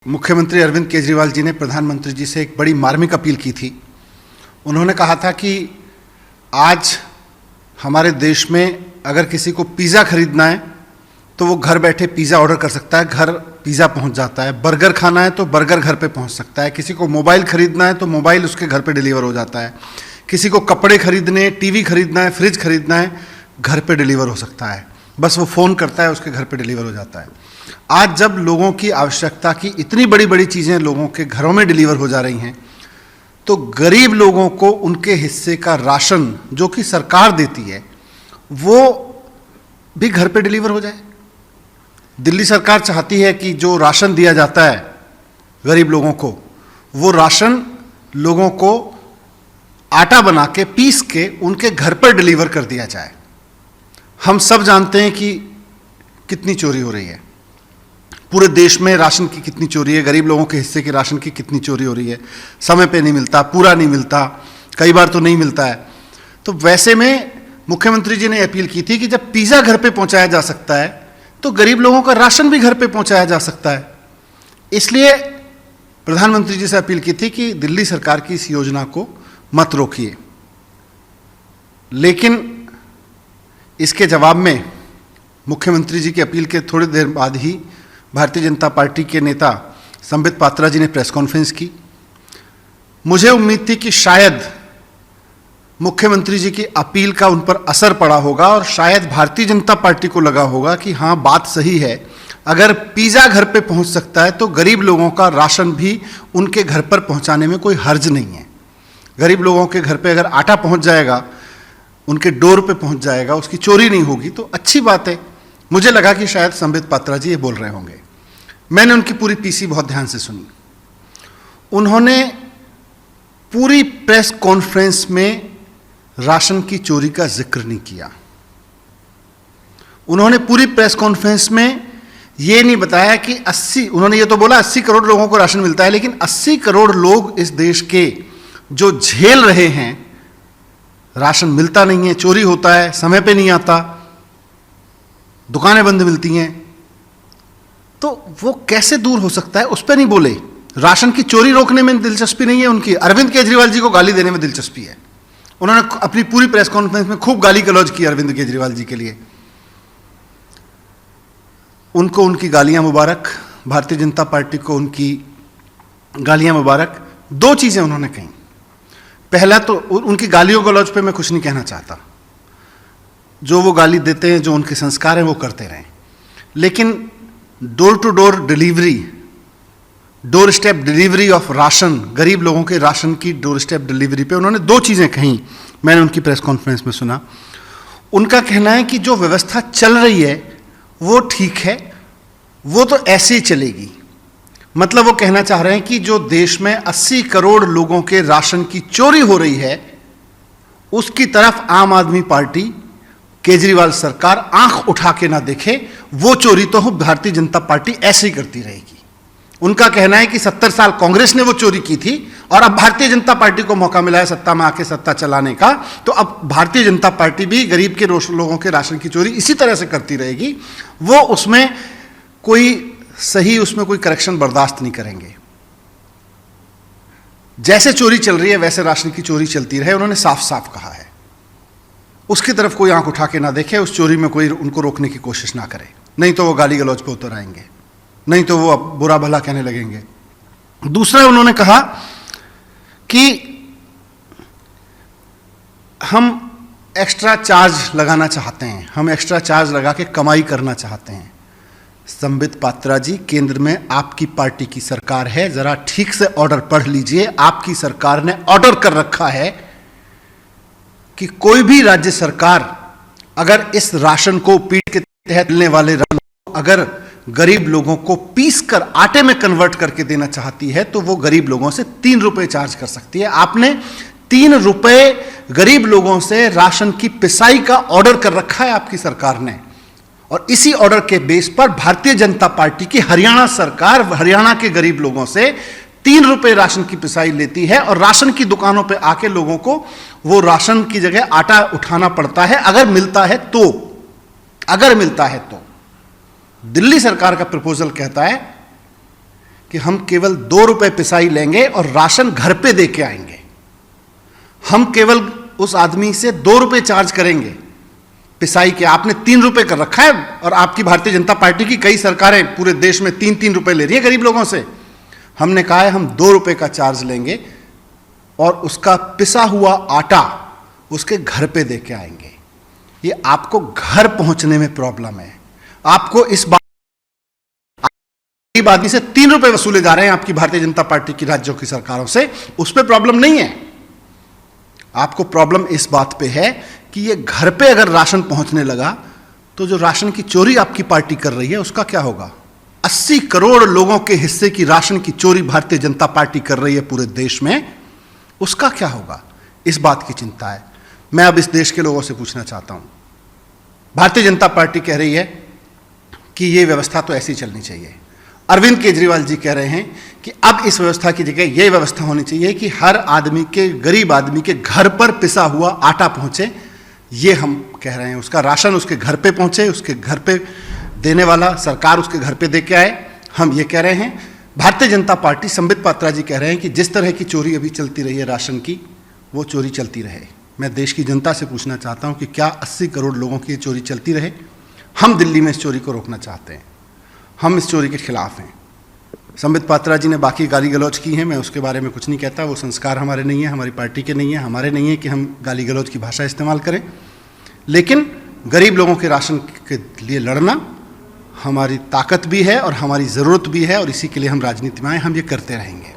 मुख्यमंत्री अरविंद केजरीवाल जी ने प्रधानमंत्री जी से एक बड़ी मार्मिक अपील की थी। उन्होंने कहा था कि आज हमारे देश में अगर किसी को पिज़्ज़ा खरीदना है तो वो घर बैठे पिज़्ज़ा ऑर्डर कर सकता है, घर पिज़्ज़ा पहुंच जाता है। बर्गर खाना है तो बर्गर घर पे पहुंच सकता है। किसी को मोबाइल खरीदना है तो मोबाइल उसके घर पे डिलीवर हो जाता है। किसी को कपड़े खरीदने, टीवी खरीदना है, फ्रिज खरीदना है, घर पे डिलीवर हो सकता है। बस वो फ़ोन करता है, उसके घर पे डिलीवर हो जाता है। आज जब लोगों की आवश्यकता की इतनी बड़ी बड़ी चीज़ें लोगों के घरों में डिलीवर हो जा रही हैं, तो गरीब लोगों को उनके हिस्से का राशन जो कि सरकार देती है वो भी घर पे डिलीवर हो जाए। दिल्ली सरकार चाहती है कि जो राशन दिया जाता है गरीब लोगों को, वो राशन लोगों को आटा बना के पीस के उनके घर पर डिलीवर कर दिया जाए। हम सब जानते हैं कि कितनी चोरी हो रही है, पूरे देश में राशन की कितनी चोरी है, गरीब लोगों के हिस्से के राशन की कितनी चोरी हो रही है। समय पे नहीं मिलता, पूरा नहीं मिलता, कई बार तो नहीं मिलता है। तो वैसे में मुख्यमंत्री जी ने अपील की थी कि जब पिज़्ज़ा घर पे पहुंचाया जा सकता है तो गरीब लोगों का राशन भी घर पे पहुंचाया जा सकता है। इसलिए प्रधानमंत्री जी से अपील की थी कि दिल्ली सरकार की इस योजना को मत रोकिए। लेकिन इसके जवाब में मुख्यमंत्री जी की अपील के थोड़ी देर बाद ही भारतीय जनता पार्टी के नेता संबित पात्रा जी ने प्रेस कॉन्फ्रेंस की। मुझे उम्मीद थी कि शायद मुख्यमंत्री जी की अपील का उन पर असर पड़ा होगा और शायद भारतीय जनता पार्टी को लगा होगा कि हाँ, बात सही है, अगर पिज़्ज़ा घर पे पहुंच सकता है तो गरीब लोगों का राशन भी उनके घर पर पहुंचाने में कोई हर्ज नहीं है। गरीब लोगों के घर पे अगर आटा पहुंच जाएगा, उनके डोर पे पहुंच जाएगा, उसकी चोरी नहीं होगी तो अच्छी बात है। मुझे लगा कि शायद संबित पात्रा जी ये बोल रहे होंगे। मैंने उनकी पूरी पीसी बहुत ध्यान से सुनी। उन्होंने पूरी प्रेस कॉन्फ्रेंस में राशन की चोरी का जिक्र नहीं किया। उन्होंने पूरी प्रेस कॉन्फ्रेंस में ये नहीं बताया कि उन्होंने ये तो बोला 80 करोड़ लोगों को राशन मिलता है, लेकिन 80 करोड़ लोग इस देश के जो झेल रहे हैं, राशन मिलता नहीं है, चोरी होता है, समय पे नहीं आता, दुकानें बंद मिलती हैं, तो वो कैसे दूर हो सकता है, उस पर नहीं बोले। राशन की चोरी रोकने में दिलचस्पी नहीं है उनकी, अरविंद केजरीवाल जी को गाली देने में दिलचस्पी है। उन्होंने अपनी पूरी प्रेस कॉन्फ्रेंस में खूब गाली गलौज की अरविंद केजरीवाल जी के लिए। उनको उनकी गालियां मुबारक, भारतीय जनता पार्टी को उनकी गालियां मुबारक। दो चीजें उन्होंने कही। पहला तो उनकी गालियों गलौज पे मैं कुछ नहीं कहना चाहता, जो वो गाली देते हैं, जो उनके संस्कार हैं वो करते रहें, लेकिन door to door delivery, doorstep delivery of ration, गरीब लोगों के राशन की डोर स्टेप डिलीवरी पे उन्होंने दो चीज़ें कहीं। मैंने उनकी प्रेस कॉन्फ्रेंस में सुना। उनका कहना है कि जो व्यवस्था चल रही है वो ठीक है, वो तो ऐसे ही चलेगी। मतलब वो कहना चाह रहे हैं कि जो देश में 80 करोड़ लोगों के राशन की चोरी हो रही है, उसकी तरफ आम आदमी पार्टी, केजरीवाल सरकार आंख उठा के ना देखे, वो चोरी तो भारतीय जनता पार्टी ऐसे ही करती रहेगी। उनका कहना है कि 70 साल कांग्रेस ने वो चोरी की थी और अब भारतीय जनता पार्टी को मौका मिला है सत्ता में आके सत्ता चलाने का, तो अब भारतीय जनता पार्टी भी गरीब के लोगों के राशन की चोरी इसी तरह से करती रहेगी। वो उसमें कोई सही, उसमें कोई करेक्शन बर्दाश्त नहीं करेंगे। जैसे चोरी चल रही है वैसे राशन की चोरी चलती रहे, उन्होंने साफ साफ कहा है। उसकी तरफ कोई आंख उठा के ना देखे, उस चोरी में कोई उनको रोकने की कोशिश ना करे, नहीं तो वो गाली गलौज पे उतर आएंगे, नहीं तो वो अब बुरा भला कहने लगेंगे। दूसरा उन्होंने कहा कि हम एक्स्ट्रा चार्ज लगाना चाहते हैं, हम एक्स्ट्रा चार्ज लगा के कमाई करना चाहते हैं। संबित पात्रा जी, केंद्र में आपकी पार्टी की सरकार है, जरा ठीक से ऑर्डर पढ़ लीजिए। आपकी सरकार ने ऑर्डर कर रखा है कि कोई भी राज्य सरकार अगर इस राशन को पीठ के तहत मिलने वाले राशन को अगर गरीब लोगों को पीस कर आटे में कन्वर्ट करके देना चाहती है तो वो गरीब लोगों से 3 रुपए चार्ज कर सकती है। आपने 3 रुपए गरीब लोगों से राशन की पिसाई का ऑर्डर कर रखा है आपकी सरकार ने, और इसी ऑर्डर के बेस पर भारतीय जनता पार्टी की हरियाणा सरकार हरियाणा के गरीब लोगों से 3 रुपए राशन की पिसाई लेती है और राशन की दुकानों पे आके लोगों को वो राशन की जगह आटा उठाना पड़ता है, अगर मिलता है तो। दिल्ली सरकार का प्रपोजल कहता है कि हम केवल 2 रुपए पिसाई लेंगे और राशन घर पे दे के आएंगे। हम केवल उस आदमी से 2 रुपए चार्ज करेंगे पिसाई के। आपने 3 रुपए कर रखा है और आपकी भारतीय जनता पार्टी की कई सरकारें पूरे देश में 3-3 रुपए ले रही है गरीब लोगों से। हमने कहा है हम 2 रुपए का चार्ज लेंगे और उसका पिसा हुआ आटा उसके घर पे दे के आएंगे। ये आपको घर पहुंचने में प्रॉब्लम है। आपको इस बात गरीब आदमी से 3 रुपए वसूले जा रहे हैं आपकी भारतीय जनता पार्टी की राज्यों की सरकारों से, उस पर प्रॉब्लम नहीं है। आपको प्रॉब्लम इस बात पे है कि ये घर पे अगर राशन पहुंचने लगा तो जो राशन की चोरी आपकी पार्टी कर रही है उसका क्या होगा। 80 करोड़ लोगों के हिस्से की राशन की चोरी भारतीय जनता पार्टी कर रही है पूरे देश में, उसका क्या होगा, इस बात की चिंता है। मैं अब इस देश के लोगों से पूछना चाहता हूं, भारतीय जनता पार्टी कह रही है कि ये व्यवस्था तो ऐसी चलनी चाहिए। अरविंद केजरीवाल जी कह रहे हैं कि अब इस व्यवस्था की जगह ये व्यवस्था होनी चाहिए कि हर आदमी के, गरीब आदमी के घर पर पिसा हुआ आटा पहुंचे। ये हम कह रहे हैं, उसका राशन उसके घर पे पहुंचे, उसके घर पे देने वाला सरकार उसके घर पे दे के आए, हम ये कह रहे हैं। भारतीय जनता पार्टी, संबित पात्रा जी कह रहे हैं कि जिस तरह की चोरी अभी चलती रही है राशन की, वो चोरी चलती रहे। मैं देश की जनता से पूछना चाहता हूं कि क्या 80 करोड़ लोगों की ये चोरी चलती रहे। हम दिल्ली में इस चोरी को रोकना चाहते हैं, हम इस चोरी के खिलाफ हैं। संबित पात्रा जी ने बाकी गाली गलौज की हैं, मैं उसके बारे में कुछ नहीं कहता, वो संस्कार हमारे नहीं है, हमारी पार्टी के नहीं है, हमारे नहीं है कि हम गाली गलौज की भाषा इस्तेमाल करें। लेकिन गरीब लोगों के राशन के लिए लड़ना हमारी ताकत भी है और हमारी ज़रूरत भी है, और इसी के लिए हम राजनीति में आए, हम ये करते रहेंगे।